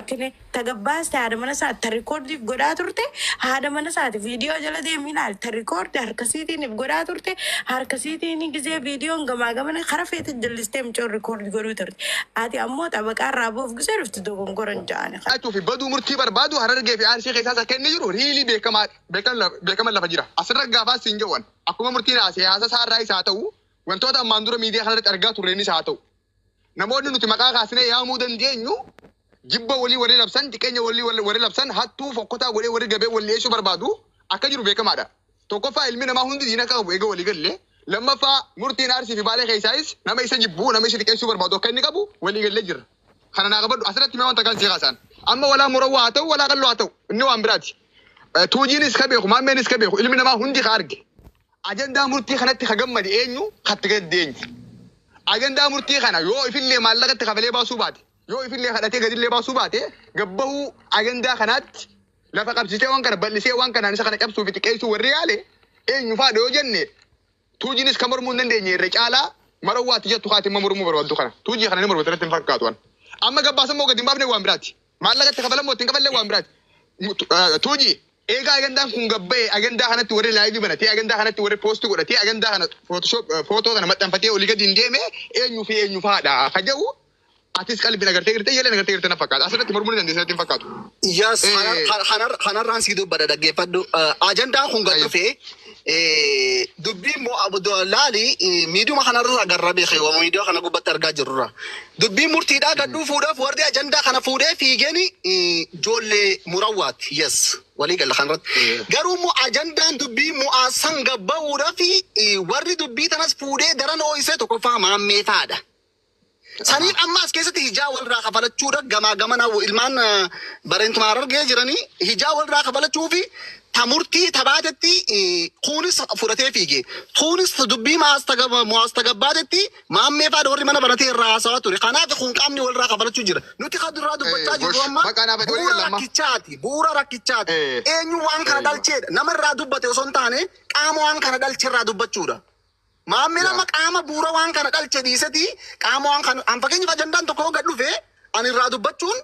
rakkine tagabbaas ta'e haadha mana isaati ta rikoordiif godhaa turte haadha mana isaati viidiyoo jala deemii ilaali ta rikoordi harkasiitiiniif godhaa turte harkasiitiin gisee viidiyoon gamaa gamana kara feete jallistee mucoon rikoordi godhuu turte ati ammoo xabaqaa raabuuf gisee dhufti dogongoran ja'ani. Achuufi baduu murtii barbaadu harargee fi aarsii keessaa kennee jiru riilii beekaman lafa jira. Asirra gaafaas siin jedhan akkuma murtiin siyaasa saarraa isaa ta'u wantoota ammaan dura miidiyaa kanarratti argaa turreenis haa ta'u. Namoonni nuti maqaa kaasnee yaamuu dandeenyu jibba walii labsan xiqqeenya walii labsan hattuu fokkotaa walii gabee walii eessuu barbaadu akka jiru beekamaadha. Tokkoffaa ilmi namaa hundi diina qabu eega walii galle lammaffaa murtiin aarsii fi baalee keessaayis nama isa jibbuu nama isa xiqqeessuu barbaadu akka inni qabu walii gallee jira. Kana naa qabadhu asirratti mee wanta kan siqaasan amma walaa murawwaa haa ta'u walaa qalloo haa ta'u inni waan biraati. Tuujiinis ka beeku maammeenis ka beeku ilmi namaa hundi ka arge ajandaa murtii kanatti ka gammade eenyu katti gaddeenyu. Ajandaa murtii kana yoo ifillee maallaqatti kafalee baasuu baate yoo ifillee kadhatee gadillee baasuu baate gabbahuu ajandaa kanaatti lafa qabsitee waan kana bal'isee waan kanaan isa kana cabsuu fi xiqqeessuu warri yaale eenyu faadha yoo jenne tuujiinis kan mormuu hin dandeenye irra caalaa marawwaatti jettu kaati immoo mormuu barbaaddu kana tuujii kana ni mormatu irratti hin fakkaatu. Amma gabbaasan moo gadi hin baafne waan biraati maallaqatti kafalan moo ittiin kafallee waan biraati. Tuujii egaa agandaan kun gabba'e agandaa kanatti warri laayivii banatee agandaa kanatti warri poostii godhatee agandaa kana footoo kana maxxanfatee olii gadi hin deeme eenyu fi eenyu faadha ka jedhu atis qalbiin agartee girtee yeleen agartee girtee na fakkaata asirratti mormuu ni dandeessa hin fakkaatu. Yes, kanarraan sii dubbadha dhaggeeffadhu. Ajandaan kun gad dhufee dubbiin laali miidiyuma kanarra agarra beekee waan miidiyoo kana gubbatti argaa jirrura. Dubbiin murtiidhaa gad dhufuudhaaf warri ajandaa kana fuudhee fiigeen ijoollee murawwaati. Yes. Walii gala kanarratti. Garuu immoo ajandaan dubbii mu'aasan gabba'uudhaaf warri dubbii tanas fuudhee daran ooyisee tokkoffaa maammee faadha. Saniif amma as keessatti hijaa walirraa kafalachuudha gamaa gamanaa ilmaan bareentumaa argee jiranii hijaa walirraa kafalachuu fi tamurtii tabaatetti kunis fudhatee fiige kunis dubbii mu'aastagabaatetti maammee faadha warri mana baratee irraa haasawaa ture. Kanaaf kun qaamni walirraa kafalachuu jira. Nuti kadurraa dubbachaa jirru amma bu'uura rakkichaati. Eenyu waan kana dhalcheedha. Nama irraa dubbate osoo hin taane qaama waan kana dhalche irraa dubbachuudha. Maammee nama qaama bu'uura waan kana dhalche dhiiseti qaama waan kana an fakkeenyaaf ajandaan tokko gad dhufe ani irraa dubbachuun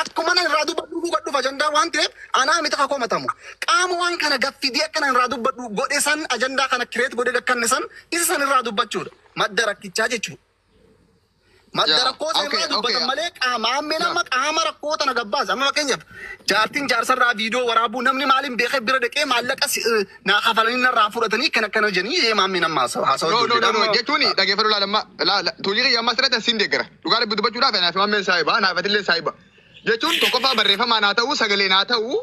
akkuma nan irraa dubbadhu gad dhufa ajandaa waan ta'eef anaa miti akka komatamu qaama waan kana gaffidee akka nan irraa dubbadhu godhe san ajandaa kana kireet godhe dakkanne san isa san irraa dubbachuudha madda rakkichaa jechuudha. Madda rakkoo san irraa dubbatan malee maammee nama qaama rakkoo tana gabbaasa. Amma fakkeenyaaf jaartiin jaarsarraa viidiyoo waraabuu namni maaliin beekee bira dhaqee maallaqa naa kafalanii narraa fudhatanii akkana jedhanii maammee nama haasawaa jechuun dhaggeeffadhu laalamma tuujii amma asirratti asiin deeggara dhugaa dubbii dubbachuudhaaf naaf maammeen saayiba naafatillee saayiba jechuun tokkoffaa barreeffamaan haa ta'u sagaleen haa ta'u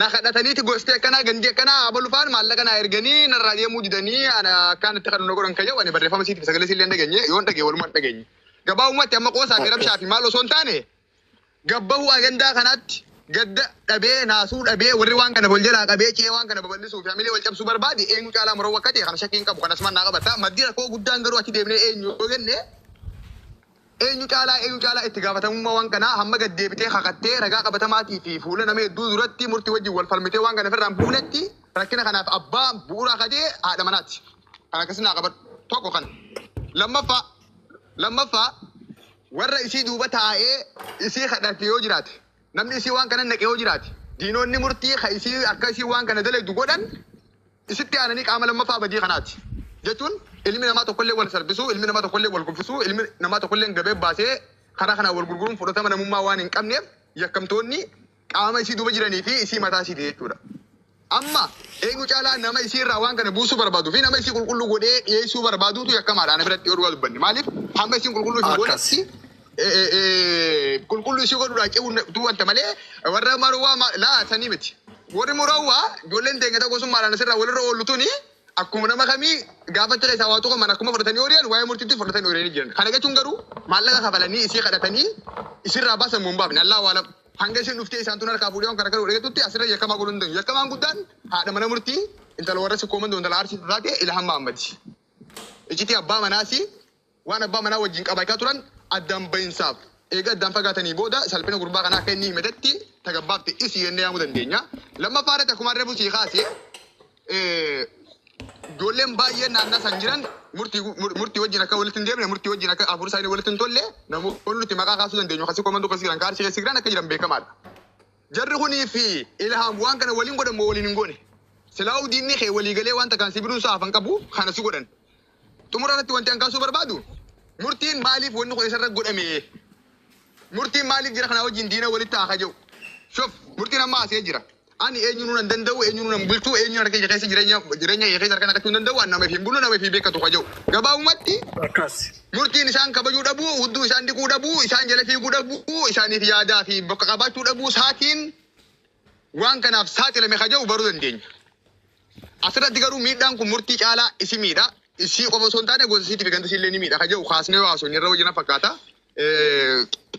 na kadhataniiti gostee akkanaa gandii akkanaa abalufaan maallaqa naa erganii narraa deemuu didanii akkaan itti kadhannoo godhan kan jedhu ani barreeffama siitiif sagalee sillee hin dhageenye yoon dhagee walumaan dhageenye. Gabaabumatti amma qoosaa fi rabshaa fi maal osoo hin taane gabbahuu agandaa kanatti gadda dhabee naasuu dhabee warri waan kana bol jalaa qabee cee waan kana babal'isuu fi hamilee wal cabsuu barbaade eenyu caalaa muroo akka ta'e kana shakkiin qabu kanas mannaa qabata maddii rakkoo guddaan garuu achi deemnee eenyu yoo jenne eenyu caalaa itti gaafatamummaa waan kanaa hamma gad deebitee kakattee ragaa qabatamaatii fi fuula nama hedduu duratti murtii wajjin wal falmitee waan kana ofirraan buunetti rakkina kanaaf abbaa bu'uuraa kadee haadha manaati. Kan akkasii naa qabadhu tokko kana lammaffaa warra isii duuba taa'ee isii kadhate yoo jiraate namni isii waan kana naqee yoo jiraate diinonni murtii ka isii akka isii waan kana dalagdu godhan isitti aananii qaama lammaffaa badii kanaati jechuun ilmi namaa tokkollee wal salphisuu ilmi namaa tokkollee wal kuffisuu ilmi namaa tokkollee gabee baasee karaa kanaan wal gurguruun fudhatama namummaa waan hin qabneef yakkamtoonni qaama isii duuba jiranii fi isii mataa isiiti jechuudha. Amma eenyu caalaa nama isii irraa waan kana buusuu barbaaduu fi nama isii qulqulluu godhee dhiyeessuu barbaaduutu yakkamaadha ana biratti yoo dhugaa dubbanne maaliif hamma isiin qulqulluu hin godhatti qulqulluu isii godhuudhaa ce'uu wanta malee warra maruwaa laa sanii miti warri murawwaa ijoolleen teenya gosummaadhaan asirraa walirra oollutuuni akkuma nama kamii gaafachuu keessaa waa tokko mana akkuma fudhatanii oolyan waa'ee murtiitti fudhatanii oolanii jiran kana jechuun garuu maallaqa kafalanii isii kadhatanii isirraa baasan mun baafne allaa waa hanga isin dhuftee isaan tun harkaa fuudhee waan kana kana godhetutti asirra yakkamaa godhuu hin dandeenyu. Yakkamaan guddaan haadha mana murtii intala warra sikkooman intala arsii taate Ilhaan Mahammadi. Iccitii abbaa manaasi waan abbaa manaa wajjin qabaa turan addaan bahinsaaf eega addaan fagaatanii booda salphina gurbaa kanaa akka inni himetetti tagabbaafte isii jennee yaamuu dandeenya. Lammaffaa irratti akkuma reefu sii kaase ijoolleen baay'een naannaa san jiran murtii wajjin akka walitti hin deemne murtii wajjin akka afur isaanii walitti hin tolle namoonni nuti maqaa kaasuu dandeenyu kasi komandoo kasi jiran kaarsi keessi jiran akka jiran beekamaadha. Jarri kunii fi ilhaam waan kana waliin godhan moo waliin hin goone silaa'uu diinni kee waliigalee wanta kan sibiruun saafan qabu kana si godhan. Xumura irratti wanti an kaasuu barbaadu murtiin maaliif wanni kun isarra godhame murtiin maaliif jira kana wajjin diina walitti haa kaja'u. Shof murtiin amma asee jira. Ani eenyuun nan danda'u eenyuun nan bulchuu eenyuun harka keessa jireenya keessa harka nakachuu danda'u an nama fi bulu nama fi beekatu kaja'u. Gabaabumatti murtiin isaan kabajuu dhabuu hudduu isaan dhiquu dhabuu isaan jala fiiguu dhabuu isaaniif yaadaa fi bakka qabaachuu dhabuu saatiin waan kanaaf saaxilame kaja'u baruu dandeenya. Asirratti garuu miidhaan kun murtii caalaa isi miidha. Isii qofa osoo hin taane gosa isiitii fi ganda isiillee ni miidha kaja'u kaasnee waasuun irra wajjin fakkaata.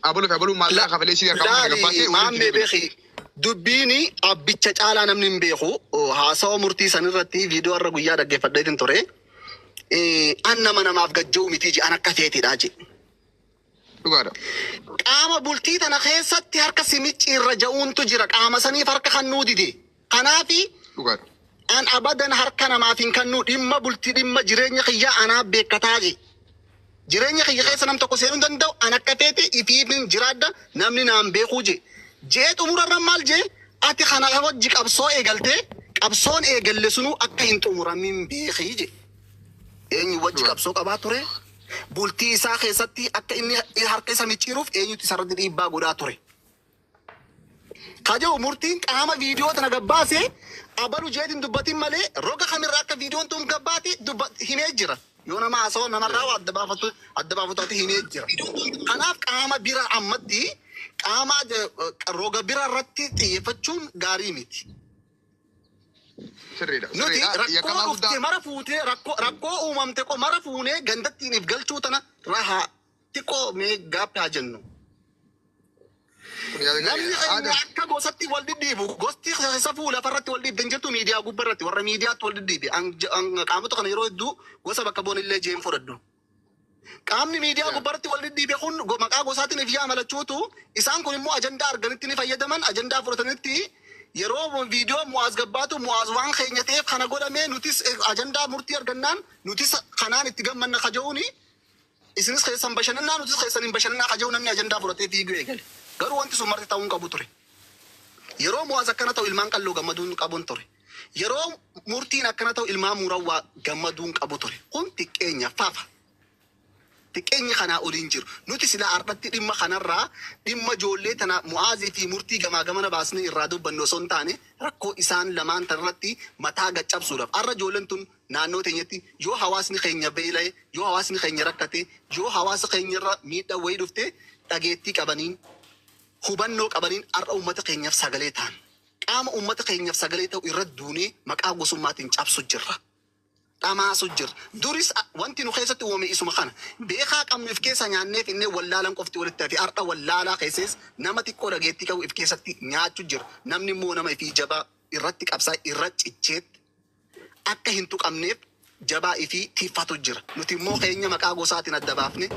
Abaluu fi abaluu maallaa kafalee isii harkaa maammee beekii. Dubbiini abbicha caalaa namni hin beeku haasawa murtii sanirratti viidiyoo irra guyyaa dhaggeeffadheetin ture. An nama namaaf gajja'u miti an akka feetidha je. Dhugaadha. Qaama bultii tana keessatti harka simichi irra ja'uuntu jira. Qaama saniif harka kannuu dide. Kanaafi Dhugaadha. an abadan harka namaaf hin kannuu dhimma bultii dhimma jireenya kiyyaa anaaf beekataa je. Jireenya kiyya keessa nam tokko seenuu danda'u an akka feete ifiifin jiraadda namni naan beekuu je. Jee xumurarra maal jee ati kana wajji qabsoo eegaltee qabsoon eegalle sunu akka hin xumuramin beekii je. Eenyu wajji qabsoo qabaa ture bultii isaa keessatti akka inni harka isa micciiruuf eenyutti isarratti dhiibbaa godhaa ture. Kaja'u murtiin qaama viidiyoo tana gabbaase abalu jeetiin dubbatin malee roga kamirraa akka viidiyoon tun gabbaate himee jira. Yoo nama haasawaa namarraa adda baafatuutti himee jira. Kanaaf qaama bira ammatti qaama roga bira irratti xiyyeeffachuun gaarii miti. Nuti rakkoo dhuftee mara fuutee rakkoo uumamte ko mara fuunee gandattiiniif galchuu tana rahaa xiqqoo mee gaappii haa jennu. Namni akka gosatti wal dhidhiibu gosti safuu lafarratti wal dhidhiibden jirtu miidiyaa gubbarratti warra miidiyaatti wal dhidhiibe qaamota kana yeroo hedduu gosa bakka boonillee jeen fudhadhu. Qaamni miidiyaa gubbarratti wal dhidhiibe kun maqaa gosaatiin if yaa malachuutu isaan kun immoo ajandaa arganitti ni fayyadaman ajandaa fudhatanitti yeroo viidiyoo mu'aaz gabbaatu mu'aaz waan keenya ta'eef kana godhamee nutis ajandaa murtii argannaan nutis kanaan itti gammanna kaja'uuni isinis keessan bashannanaa nutis keessan hin bashannanaa kaja'u namni ajandaa fudhatee fiiguu eegale. Garuu wanti sun marti ta'uun qabu ture. Yeroo mu'aaz akkana ta'u ilmaan qalloo gammaduun qabuun ture. Yeroo murtiin akkana ta'u ilmaan muurawwaa gammaduun qabu ture. Kun xiqqeenya faafa. Xiqqeenyi kanaa oliin jiru. Nuti silaa har'atti dhimma kanarraa dhimma ijoollee tana mu'aazii fi murtii gamaa gamana baasnee irraa dubbannu osoo hin taane rakkoo isaan lamaan tanarratti mataa gaccabsuudhaaf. Har'a ijoolleen tun naannoo teenyatti yoo hawaasni keenya beela'e, yoo hawaasni keenya rakkate, yoo hawaasa keenyarra miidhaa wayii dhufte dhageettii qabaniin hubannoo qabaniin har'a uummata keenyaaf sagalee ta'an. Qaama uummata keenyaaf sagalee ta'u irra duunee maqaa gosummaatiin cabsu jirra. Dhamaasu jirra. Duris wanti nu keessatti uumame isuma kana. Beekaa qabnu if keessa nyaanneef innee wallaalan qofti walitti hafi har'a wallaalaa keesses nama xiqqoo dhageettii qabu if keessatti nyaachuu jira. Namni immoo nama ifii jabaa irratti qabsaa irra cicceet akka hin tuqamneef jabaa ifii tiiffatu jira. Nuti immoo keenya maqaa gosaatiin adda baafne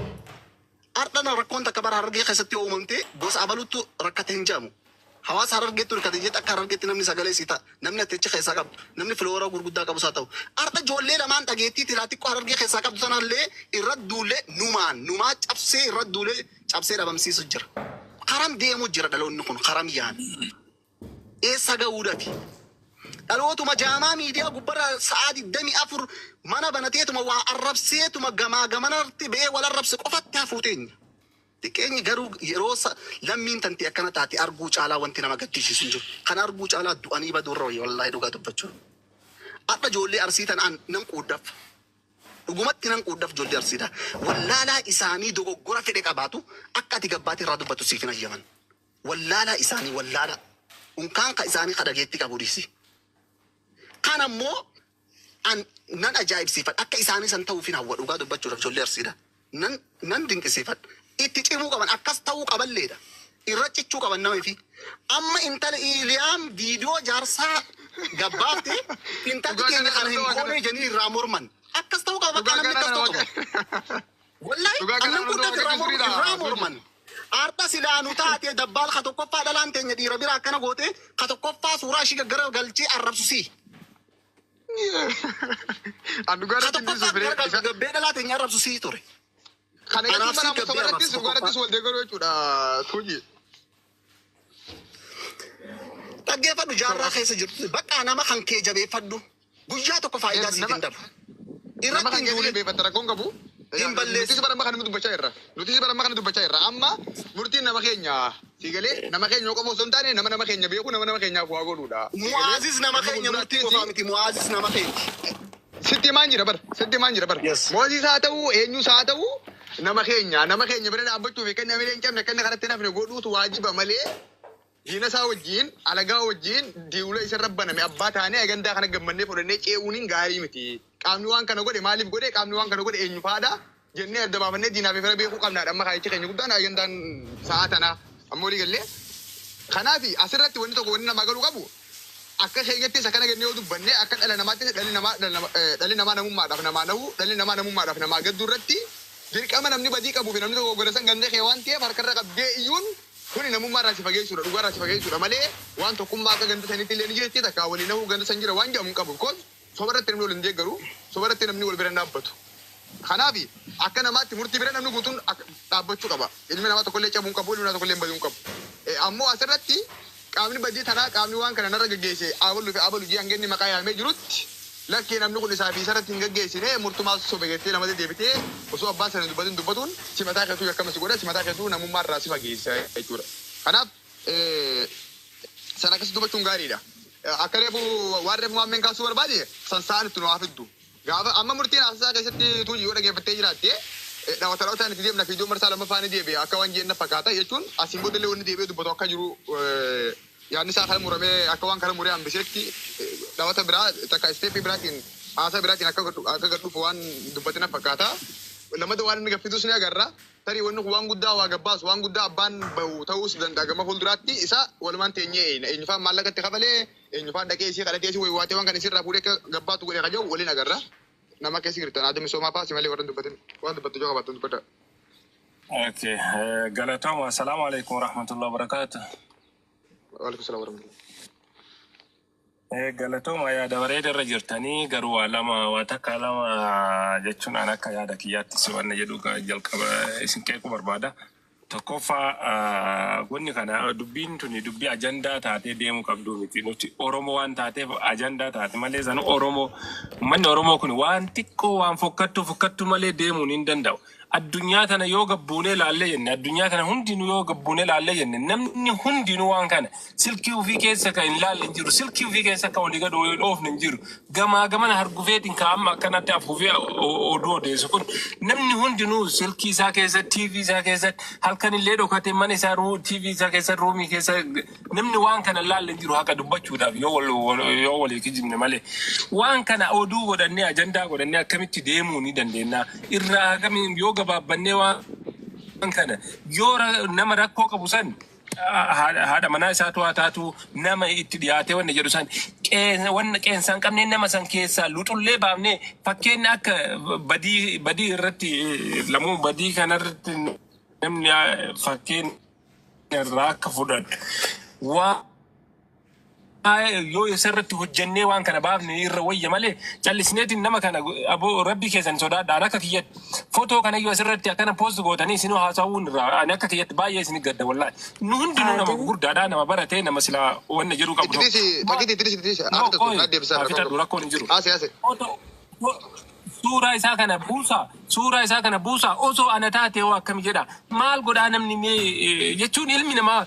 har'a rakkoon takka bara Harargee keessatti uumamte gosa abaluutu rakkate hin jedhamu. Hawaasa Harargeetti rakkate jedha akka Harargeetti namni sagalee si ta'a. Namni achi keessaa qabu. Namni filoora gurguddaa qabu isaa ta'u. Har'a ijoollee lamaan dhageettii tilaa xiqqoo Harargee keessaa qabdu sanallee irra duulee numaa cabsee irra duulee cabsee dhabamsiisu jira. Karam deemu jira dhaloonni kun karam yaani. Eessa ga'uudhafi? Dhalootuma jaamaa miidiyaa gubbarraa sa'aa 24 mana banateetuma waa arrabseetuma gamaa gamanarratti ba'ee wal arrabse qofatti hafuuteenya. Xiqqeenyi garuu yeroo lammiin tanti akkana taate arguu caalaa wanti nama gaddisiisu hin jiru. Kan arguu caalaa du'anii baduurra wallaahi dhugaa dubbachuu. Har'a ijoollee arsii tanaan nan quuddaaf. Dhugumatti nan quuddaaf ijoollee arsiidha. Wallaalaa isaanii dogoggora fedhe qabaatu akka ati gabbaate irraa dubbattu siif hin ayyaman. Wallaalaa isaanii wallaalaa. Unkaan ka isaanii kadhageetti qabu dhiisi. Kan ammoo nan ajaa'ibsiifadha. Akka isaanii san ta'uuf hin hawwa dhugaa dubbachuudhaaf ijoollee arsiidha. Nan dinqisiifadha. Itti cimuu qaban akkas ta'uu qaballeedha. Irra cichuu qaban nama fi amma intala Iliyaam viidiyoo jaarsaa gabbaafte intalli keenya kana hin goone janii irraa morman. Akkas ta'uu qaba bakka namni akkas ta'uu qaba. Wallaahi annan guddaa irraa morman. Har'a silaanu taatee dabbaal ka tokkoffaa dhalaan teenya dhiira bira akkana goote ka tokkoffaa suuraa ishii gaggara galchee arrabsusii. Anu gara Satu tindi pasal sufre. gara gabbee laate nyarab su sii ture. Kana Anaaf itu mana sih musa gabbee baratti amas, gara pokoknya. tis wal degaro chuda tuji. Dhaggeeffadhu jaarraa keessa jirtu bakka nama kan kee jabeeffadhu guyyaa tokko faayidaa siif hin dhabu. Nama kan Irratti hin gadi duule. be batara kon qabu. Hin balleessi. Nuti bara makan dubbacha irra. Nuti bara makan dubbacha irra. Amma murtiin nama keenya sigale nama keenya qofa osoo hin taane nama keenya beeku nama keenya bu'aa godhuudha. Mu'aazis nama keenya murtii qofaa miti mu'aazis nama keenya. Sitti maan jira bar. Sitti maan jira bar. Yes. Moosiis haa ta'u eenyus haa ta'u nama keenya bira dhaabbachuu fi kan namni hin cabne kan karatti nafne godhuutu waajiba malee diina isaa wajjin alagaa wajjin diiwula isa rabbaname abbaa taanee agandaa kana gammannee fudhannee ce'uuniin gaarii miti. Qaamni waan kana godhe maaliif godhe qaamni waan kana godhe eenyu faadha jennee adda baafannee diinaa fi fira beekuu qabnaadha. Amma kaayichi keenya guddaan agandaan sa'a tanaa ammoo liigallee. Kanaaf asirratti wanni tokko wanni namaa galuu qabu akka keenyatti isa kana gannee yoo dubbanne akka dhala namaatti dhalli namaa namummaadhaaf namaa nahu dhalli namaa namummaadhaaf namaa gadduu irratti dirqama namni badii qabuu fi namni tokko godhasan gandee kee waan ta'eef harkarra qabdee iyyuun kuni namummaa irraa si fageessuudha dhugaa irraa si fageessuudha malee waan tokkummaa akka ganda saniitti illee ni jirti takka waliin nahuu ganda san jira waan jedhamu hin qabu koos sobarratti namni wal hin deeggaru sobarratti namni wal bira dhaabbatu. Kanaaf akka namaatti murtii bira namni guutuun dhaabbachuu qaba. Ilmi namaa tokkollee cabuu hin qabu ilmi namaa tokkollee baduu hin qabu. Ammoo asirratti qaamni badii tanaa qaamni waan kana narra gaggeesse abalu jii hanga inni maqaa yaamee jirutti lakkee namni kun isaa fi isarratti hin gaggeessine murtumaa sobegettee namatti deebitee osoo abbaan sana dubbatuun si mataa keetuu akkamasi godha si mataa keetuu namummaa irraa si fageessa jechuudha. Kanaaf sana akkasii dubbachuun gaariidha. Akka reefu waan reefu maammeen kaasuu barbaade sansaan itti nu haafiddu. Gaafa amma murtiin haasaa keessatti tuujii yoo dhageeffattee jiraatte dhawwataan itti deemna fiidiyoo marsaa lammaffaa ni deebi'a akka waan jeenna fakkaata jechuun asiin boodallee wanni deebi'ee dubbatu akka jiru yaadni isaa kana muramee akka waan kana muree hambiseetti dhawwata biraa takka isteeppii biraatiin haasaa biraatiin akka gadhuufu waan dubbatina fakkaata. Lamada waan inni gaffitus ni agarra. Tarii wanni kun waan guddaa waa gabbaas waan guddaa abbaan bahu ta'uus danda'a gama fuulduraatti isa walumaan teenyee eenyufaan maallaqatti kafalee eenyufaan dhaqee isii kadhatee isii wayiwaatee waan kana isirraa fuudhee akka gabbaatu godhee kaja'u waliin agarra. Nama keessi girtan adda misoomaa faasi malee warra dubbatin waan dubbattu joo qabaatan dubbata. Okay, Galatoma, assalamu alaikum warahmatullahi wabarakatuh. Waalaikum salaam warahmatullahi. Galatoma yaada bareedarra jirtanii garuu waa lama waa takka lama jechuun an akka yaada kiyyaatti si wanna jedhu jalqaba isin qeequu barbaada. Tokkoffaa wanni kana dubbiin tuni dubbii ajandaa taatee deemuu qabdu miti. Nuti Oromoo waan taateef ajandaa taate malee san Oromoo manni Oromoo kun waan xiqqoo waan fokkattu malee deemuun hin danda'u. Addunyaa tana yoo gabbuunee laallee jenne addunyaa tana hundinuu yoo gabbuunee laallee jenne namni hundinuu waan kana silkii ofii keessa kan hin laalle hin jiru silkii ofii keessa kan walii gad oofne hin jiru gamaa gamana hargufeetiin kaa'amma akkanatti afufee oduu odeessu kun namni hundinuu silkii isaa keessa TV isaa keessa halkanillee dhokatee mana isaa TV isaa keessa ruumii keessa namni waan kana laalle hin jiru haqa dubbachuudhaaf yoo walii kijibne malee waan kana oduu godhannee ajandaa godhannee akkamitti deemuu ni dandeenya irraa hagamiin yoo gabaabannee waan kana yoo nama rakkoo qabu san haadha manaa isaatu haa taatu nama itti dhiyaatee wanna jedhu san wanna qeensaan qabnee nama san keessaa luxullee baafnee fakkeenya akka badii irratti lamuu badii kanarratti namni fakkeenya irraa akka fudhatu yoo isarratti hojjennee waan kana baafne irra wayya malee callisneetiin nama kana aboo rabbi keessan sodaadhaan akka kiyyatti footoo kana iyyuu asirratti akkana poost gootanii isinuu haasawuun irraa ani akka kiyyatti baay'ee isin gadda wallaahi nu hundinuu nama gurguddaadhaa nama baratee nama silaa wanna jedhu qabu rakkoon hin jiru. Suuraa isaa kana buusaa osoo ana taatee oo akkami jedha maal godhaa namni jechuun ilmi namaa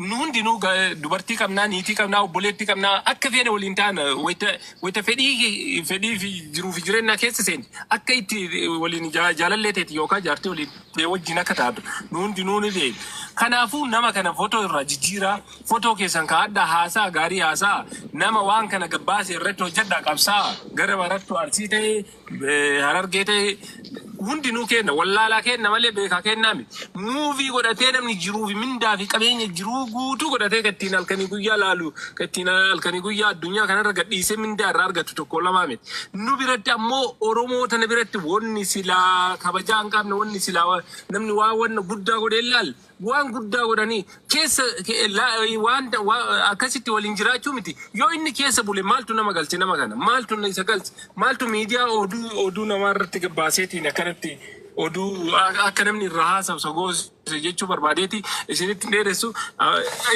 nu hundinuu dubartii qabnaa niitii qabnaa obboleettii qabnaa akka feene waliin taana wayita fedhii fi jiruu fi jireenya keessa seeni akka itti waliin jaalallee teeti yookaan jaartii waliin wajjin akka taatu nu hundinuu ni deemu. Kanaafuu nama kana footoo irraa jijjiiraa footoo keessan kaa'adhaa haasaa gaarii haasaa nama waan kana gabbaase irratti hojjedhaa qabsaa gara barattu Arsii ta'e Harargee ta'e hundinuu kenna wallaalaa kenna malee beekaa kennaa miti. Muuvii godhatee namni jiruu fi mindaa fi qabeenya jiruu guutuu godhatee kattiin halkanii guyyaa laalu kattiin halkanii guyyaa addunyaa kanarra gadhiisee mindaa irraa argatu tokko lamaa miti. Nu biratti ammoo Oromoo tana biratti wanni silaa kabajaa hin qabne wanni silaa namni waan guddaa godhee ilaal waan guddaa godhanii keessa waan akkasitti waliin jiraachuu miti. Yoo inni keessa bule maaltu nama galche nama kana maaltu isa galche maaltu miidiyaa oduu namaa irratti baaseetiin akkanatti oduu akka namni irraa haasawsa goose jechuu barbaadeeti isinitti dheeressu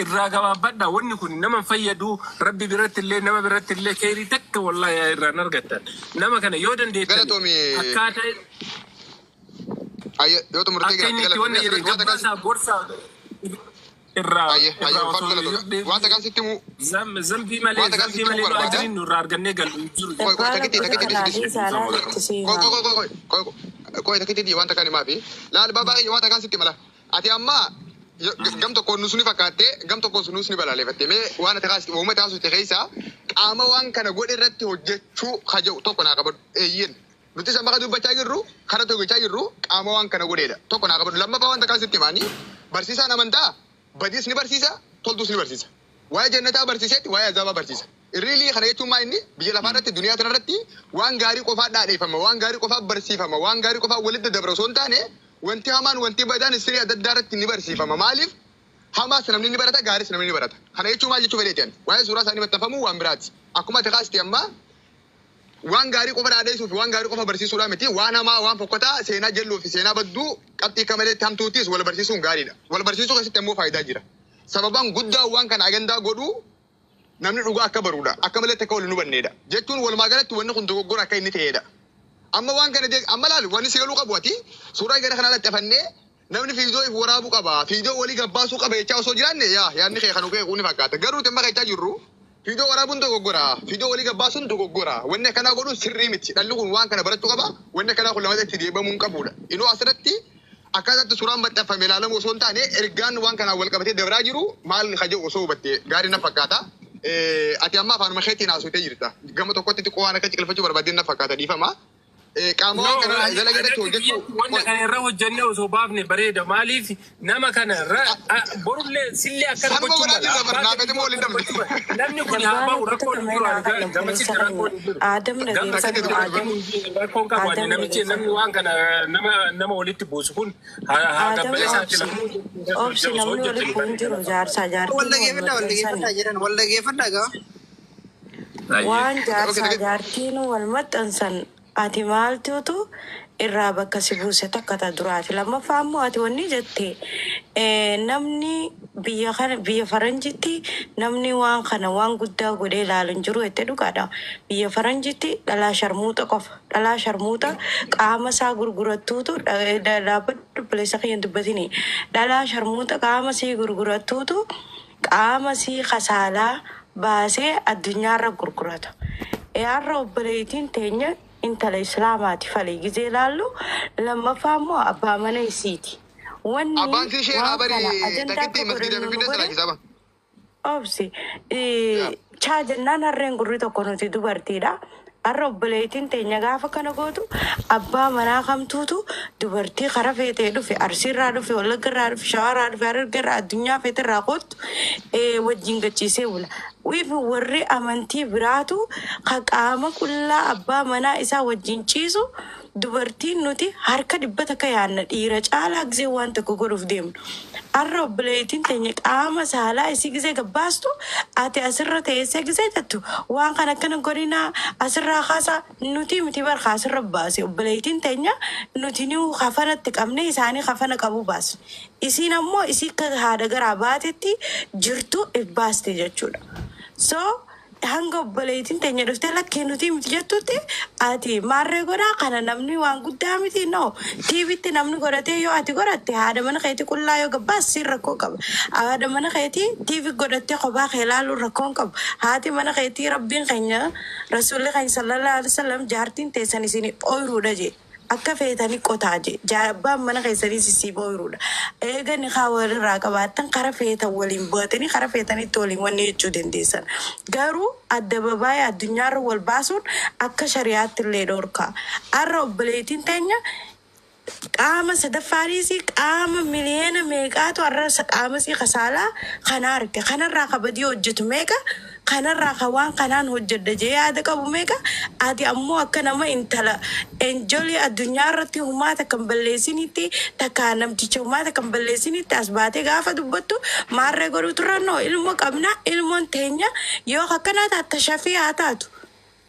irraa gabaabadha. Wanni kun nama fayyadu rabbi biratti illee nama biratti illee keerii takka wallahi irraan argattan nama kana yoo dandeettan akkaataa yoo tumurtee akka wanna jedhe gabbaasaa gorsaa irraa wanta kan sitti mu zambii malee nu ajiriin nurraa argannee galu jiru. Koy takiti wanta kan himaa fi laal baabaa wanta kan sitti mala ati amma gam tokkoon nu suni fakkaattee gam tokkoon sunus ni balaaleffatte mee waan ati kaasiti uummata kaasutti keessa qaama waan kana godhe irratti hojjechuu haja'u tokko naa qabadu eeyyen nuti isa maka dubbachaa jirru kana tokkochaa jirru qaama waan kana godheedha tokko naa qabadu lammaffaa wanta kan sitti himaanii barsiisaan amantaa badis ni barsiisa toltus ni barsiisa waa'ee jannataa barsiiseetti waa'ee azaabaa barsiisa. Irriilii kana jechuun maa inni biyya lafaa irratti duniyaa kana irratti waan gaarii qofaa dhaadheeffama waan gaarii qofaa barsiifama waan gaarii qofaa walitti dabra osoo hin taane wanti hamaan wanti badaan sirrii adda addaa irratti ni barsiifama. Maaliif hamaas namni ni barata gaaris namni ni barata. Kana jechuun maal jechuu fedheetiin waa'ee suuraa isaanii maxxanfamuu waan biraati. Akkuma ati kaasti amma waan gaarii qofa dhaadheessuu fi waan gaarii qofa barsiisuudhaa miti waan hamaa waan fokkotaa seenaa jalluu fi seenaa badduu qabxii kamaleetti hamtuutis wal barsiisuun gaariidha. Wal barsiisuu keessatti immoo faayidaa jira. Sababaan guddaa waan kana agandaa godhuu namni dhugaa akka baruudha akka malee akka wal nu banneedha jechuun walumaa galatti wanni kun dogoggora akka inni ta'eedha. Amma waan kana amma laal wanni seeluu qabu ati suuraa gara kanaa laxxafannee namni fiidoo if waraabuu qaba fiidoo walii gabbaasuu qaba jechaa osoo jiraanne yaadni kee kan ukee kuni fakkaata garuu amma jechaa jirru fiidoo waraabuun dogoggora fiidoo walii gabbaasuun dogoggora wanni akkanaa godhuun sirrii miti dhalli kun waan kana barachuu qaba wanni akkanaa kun lamatti deebamuu hin qabuudha. Inuu asirratti akkasatti suuraan maxxanfame ilaalamu osoo hin taane ergaan waan kanaan wal qabatee dabraa jiru maal haja'u osoo hubatte gaarii na fakkaata. Ati amma afaanuma keetiin haasoftee jirta. Gama tokkotti xiqqoo waan akka ciqilfachuu barbaadeen na fakkaata dhiifama. Qaama waan kana dalagadatti hojjechuu. Wanta kana irra hojjennee osoo baafne bareeda maaliif nama kana borullee sillee akkana gochuu mala. Namni kun haa bahu rakkoon jiru gamasitti rakkoon jiru. Rakkoon qabaate namichi namni waan kana nama walitti buusu kun haa gabbalee isaatti lammuu. Obsi namni walitti bu'uun jiru jaarsaa jaartii. Waldageeffadhaa gaa. Waan jaarsaa jaartiin wal maxxansan ati maaltuutu irraa bakka si buuse takkata duraati. Lammaffaa immoo ati wanni jette namni biyya faranjitti namni waan kana waan guddaa godhee ilaalu hin jiru jettee dhugaadha. Biyya faranjitti dhalaa sharmuuxa qofa. Dhalaa sharmuuxa qaama isaa gurgurattuutu dhaabbadhu bilisa kiyyan dubbatini. Dhalaa sharmuuxa qaama sii gurgurattuutu qaama sii kasaalaa baasee addunyaarra gurgurata. Har'a obboleettiin teenya intala islaamaati falii gizee ilaallu lammaffaa immoo abbaa mana isiiti. Wanni abbaan si ishee haa barii takitti masgiida finfinnee salaakisaa ba. Obsi chaa jennaan harreen gurri tokko nuti dubartiidha. Har'a obboleettiin teenya gaafa kana gootu abbaa manaa kamtuutu dubartii kara feetee dhufe arsiirraa dhufe wallaggarraa dhufe shawarraa dhufe harargarraa addunyaa feeterraa kootu wajjin gachiisee bula. Wiifi warri amantii biraatu qaama qullaa abbaa manaa isaa wajjin ciisu dubartiin nuti harka dhibbata ka yaanna dhiira caalaa gisee waan tokko godhuuf deemnu. Har'a obboleettiin teenya qaama saalaa isii gisee gabbaastu ati asirra teessee gisee jettu waan kana akkana godhinaa asirraa kaasaa nuti miti barkaa asirra baase obboleettiin teenya nuti ni kafanatti qabne isaanii kafana qabu baasu. Isiin ammoo isii haadha garaa baatetti jirtu baaste jechuudha. So hanga obboleettiin teenya dhuftee lakkee nuti miti jettutti ati maarree godhaa kana namni waan guddaa miti no tiivitti namni godhatee yoo ati godhatte haadha mana keetii qullaa yoo gabbaas siin rakkoo qaba. Haadha mana keetii tiivi godhattee kophaa kee ilaaluun rakkoon qabu. Haati mana keetii rabbiin keenya rasuulli keenya sallallahu alaihi wasallam jaartiin teessan isin ooyiruudha jee. Akka feetanii qotaa jee abbaan mana keessanii sissiiboo jiruudha. Eegani walirraa qabaattan kara feetan waliin bu'atanii kara feetanitti waliin wanni jechuu dandeessan. Garuu adda babaayee addunyaarra wal baasuun akka shari'aatti illee dhorkaa. Har'a obboleettiin teenya qaama sadaffaanis qaama miliyoona meeqaatu arrasa qaama si kasaalaa kana arge kanarraa kabadii hojjetu meeqa kanarraa ka waan kanaan hojjedha jee yaada qabu meeqa ati ammoo akka nama intala enjolii addunyaa irratti humaata kan balleessinitti takkaa namticha humaata kan balleessinitti as baatee gaafa dubbattu maarree godhu turannoo ilmoo qabna ilmoon teenya yoo akkanaa taatta shafii haa taatu.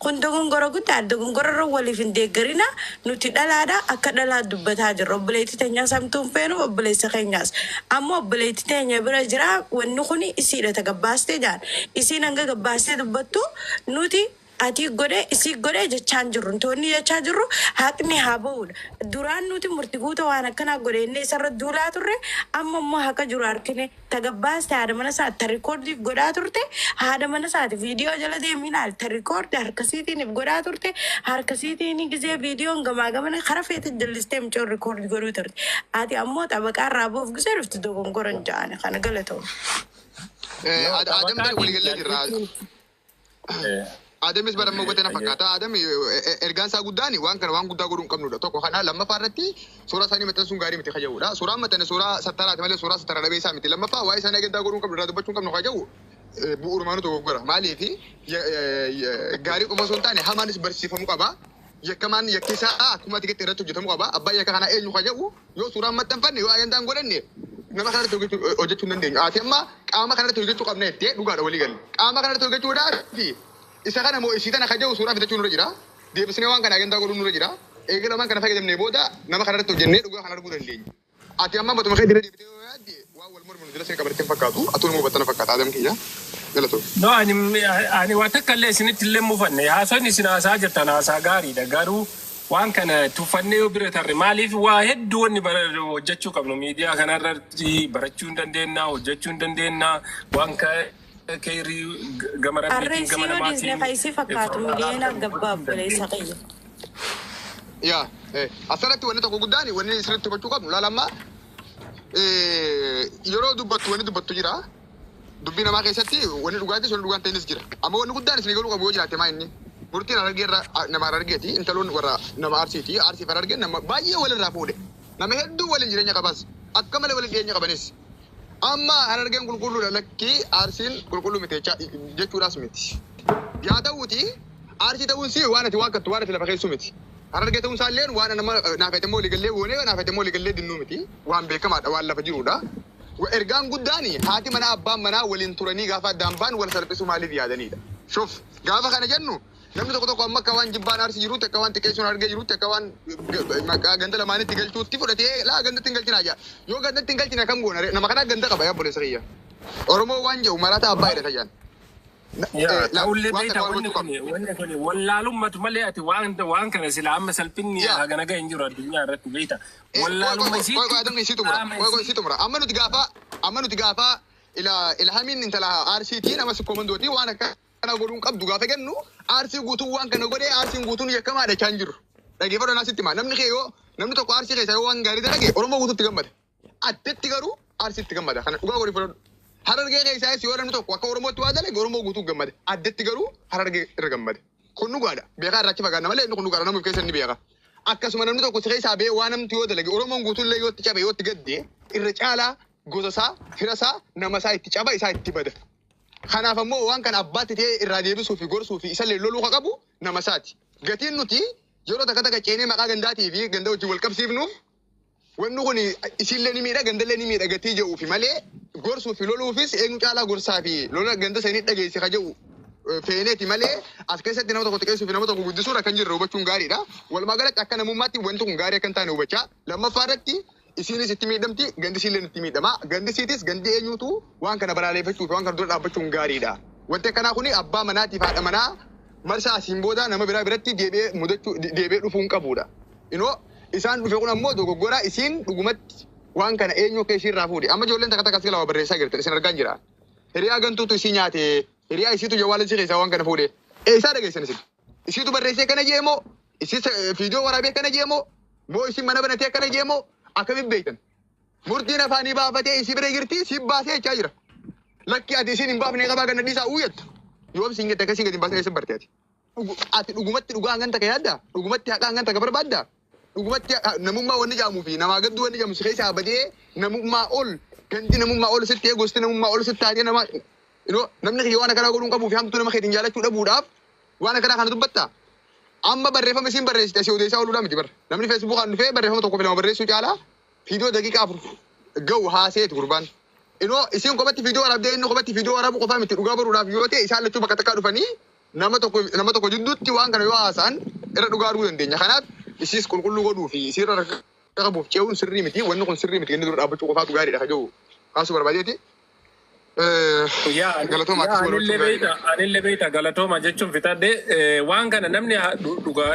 Kun dogongora guddaa dogongora waliif hin deeggarina nuti dhalaadha akka dhalaa dubbataa jirra obboleettii teenya samtuun feenu obboleessa keenyaas ammoo obboleettii teenya bira jira wanni kun isiidha tagabbaastee jaan isiin hanga gabbaastee dubbattu nuti ati godhe isii godhe jechaan jirru toonni jechaa jirru haqni haa ba'uudha duraan nuti murtii guutuu waan akkanaa godhenne isarra duulaa turre amma immoo haqa jiru harkine tagabbaastee haadha mana isaatti rikoordiif godhaa turte haadha mana isaatti viidiyoo jala deemii ilaalta rikoordi harkasiitiiniif godhaa turte harkasiitiini gizee viidiyoon gamaa gamana kara feete jallistee micoon rikoordi godhuu turte ati ammoo xabaqaa irraa boof gisee dhufti dogongoran ja'ane kana galata'u. Adam dah boleh gelap dirah. Adam is barang mau buat apa kata Adam ergan sa gudani wang gudda gurung kamnu dah. Toko kana lama parati surah sani matan sunggari mati kajau dah. Surah matan surah satara temale surah satara nabi sa mati lama pa wai sana gudda gurung kamnu dah. Bacung kamnu kajau. Bu urmanu tu gura. Mali ti gari ko masunta ne hamanis bersifam kaba. Ya kaman ya kisah aku mati kita ratu juta kaba. Abba ya kana elu kajau. Yo surah matan pan yo ayan tang goren ne. Nama kana tu hojjetu nande. Ati amma qaama kana tu hojjetu qabne te duga da wali gal. Qaama kana tu hojjetu dah ti. Isa kana mo isita na kajau surah fitachun nura jira. Dia besne wan kana agenda gurun nura jira. Egala man kana fage demne boda nama kana tu jenne duga kana gurun le. Ati amma batu makhay dire video adi wa wal mur mun dire sen kabartin fakatu atul mo batana fakata adam kiya. Gala to. No ani wata kalle sinit lemu fanne ha so ni sina sa jirta na sa gari da garu waan kana tufanne yo bire tarre malif waa heddu woni bara hojjechuu qabnu media kana irratti barachuu dandeenya hojjechuu dandeenya waan ka kayri gamara bitin gamara maati arresi kaisi fakkaatu miliyoona gabbaa baleessa qayya ya asarratti wani tokko guddani wani isirratti hubachuu qabnu laalamma yeroo dubbattu jira dubbii namaa keessatti wani dhugaatii sun dhugaan ta'innis jira amma wani guddaan isin galuu qabu yoo jiraate maa inni murtiin argeerra nama argeeti intaloon warra nama arsiiti arsi far argeen nama baay'ee walirraa fuudhe nama hedduu waliin jireenya qabas akka malee waliin dhiyeenya qabanis amma argeen qulqulluudha lakkii arsiin qulqulluu miti jechuudhaas miti yaa ta'uuti arsii ta'uun si waan ati waaqattu waan ati lafa keessu miti argee ta'uun isaalleen waan nama naafetemmoo waliigallee goonee naafetemmoo waliigallee dinnuu miti waan beekamaadha waan lafa jiruudha ergaan guddaani haati mana abbaan manaa waliin turanii gaafa addaan baan wal salphisuu maaliif yaadanidha shuf gaafa kana jennu namni tokko amma akka waan jibbaan arsii jiruutti akka waan xiqqeessuun argee jiruutti akka waan ganda lamaanitti galchuutti fudhatee laa gandatti hin galchina jaa yoo gandatti hin galchina kam goona nama kana ganda qaba yaa boleessa kiyya oromoo waan jedhu maraata abbaa jedha tayyaan. Ta'ullee beektaa wanni kun wallaalummaatu malee ati waan kana sila amma salphinni hagana gahin jiru addunyaa irratti beektaa wallaalumma isiitu mura amma nuti gaafa ilhamiin intala arsiitii nama sikkomandooti waan akka kana godhuun qabdu gaafa kennu arsii guutuu waan kana godhee arsiin guutuun yakkamaadha chaan jiru dhageeffadhu naasitti himaa namni kee yoo namni tokko arsii keessa yoo waan gaarii dalage oromoo guutuutti gammada addetti garuu arsiitti gammada kana dhugaa godhi fudhadhu harargee keessaas yoo namni tokko akka oromootti waa dalage oromoo guutuu gammada addetti garuu harargee irra gammada kun dhugaadha beekaa irraachi fagaanna malee inni kun dhugaadha namuuf keessa inni beeka akkasuma namni tokko si keessaa bee waa namti yoo dalage oromoon guutuullee yoo itti cabe yoo itti gaddee irra caalaa gosasaa firasaa namasaa itti caba isaa itti bada. Kanaaf ammoo waan kana abbaatti ta'e irraa deebisuu fi gorsuu fi isa loluu qabu nama isaati. Gatiin nuti yeroo takka takka ceenee maqaa gandaatii fi ganda wajjin wal qabsiifnuuf wanni kun isillee ni miidha gandallee ni miidha gatii jedhuu fi malee gorsuu fi loluufis eenyu caalaa gorsaa fi lola ganda sanii dhageesse ka jedhu feeneeti malee as keessatti nama tokko xiqqeessuu fi nama tokko guddisuudha kan jirre hubachuun gaariidha. Walumaa galatti akka namummaatti wanti kun gaarii akka hin taane hubachaa lammaffaa irratti isinis itti miidhamti gandi isiilleen itti miidhama gandi isiitis gandi eenyuutu waan kana balaaleffachuu fi waan kana dura dhaabbachuun gaariidha wanti akkanaa kuni abbaa manaatiif haadha manaa marsaa asiin booda nama biratti deebi'ee dhufuun qabudha inoo isaan dhufe kun ammoo dogoggora isiin dhugumatti waan kana eenyu keessa irraa fuudhe amma ijoolleen takka takka silaa barreessaa jirti isin argaan jira hiriyaa gantuutu isii nyaate hiriyaa isiitu jawwaalessi keessaa waan kana fuudhe eessaa dhageessan isin isiitu barreessee kana jeemoo isii fiidiyoo waraabee kana jeemoo moo isin mana banatee kana jeemoo akkamiin beektan murtiin afaanii baafatee isii bira jirti si baasee jechaa jira lakki ati isiin hin baafne qabaa ganna dhiisaa uyyattu yoo isin jette akkasiin gadi hin baasne isin barteeti ati dhugumatti dhugaa hanganta ka yaadda dhugumatti haqaa hanganta ka barbaadda dhugumatti namummaa wanni jaamu fi namaa gadduu wanni jaamu si keessaa badee namummaa ol ganti namummaa ol sitti gosti namummaa ol sitti taatee nama namni kiyya waan akkanaa godhuun qabuu fi hamtuu nama keetiin jaalachuu dhabuudhaaf waan akkanaa kana dubbatta. Amma barreeffama isiin barreessite asii odeessaa ooluudhaa miti bara. Namni feesbuukaan dhufee barreeffama tokko filama barreessuu caalaa fiidiyoo daqiiqaa 4 ga'u haaseetu gurbaan. Isiin kophaatti fiidiyoo waraabdee inni kophaatti fiidiyoo waraabuu qofaa miti dhugaa baruudhaaf yoo ta'e isaan lachuu bakka takkaa dhufanii nama tokko jidduutti waan kana yoo haasa'an irra dhugaa arguu dandeenya. Kanaaf isiis qulqulluu godhuu fi isiirra qabuuf ce'uun sirrii miti. Wanni kun sirrii miti inni dura dhaabbachuu qofaatu gaariidha ka jiru kaasuu barbaadeeti. Anillee beeyta galatooma jechuun fitadde waan kana namni dhugaa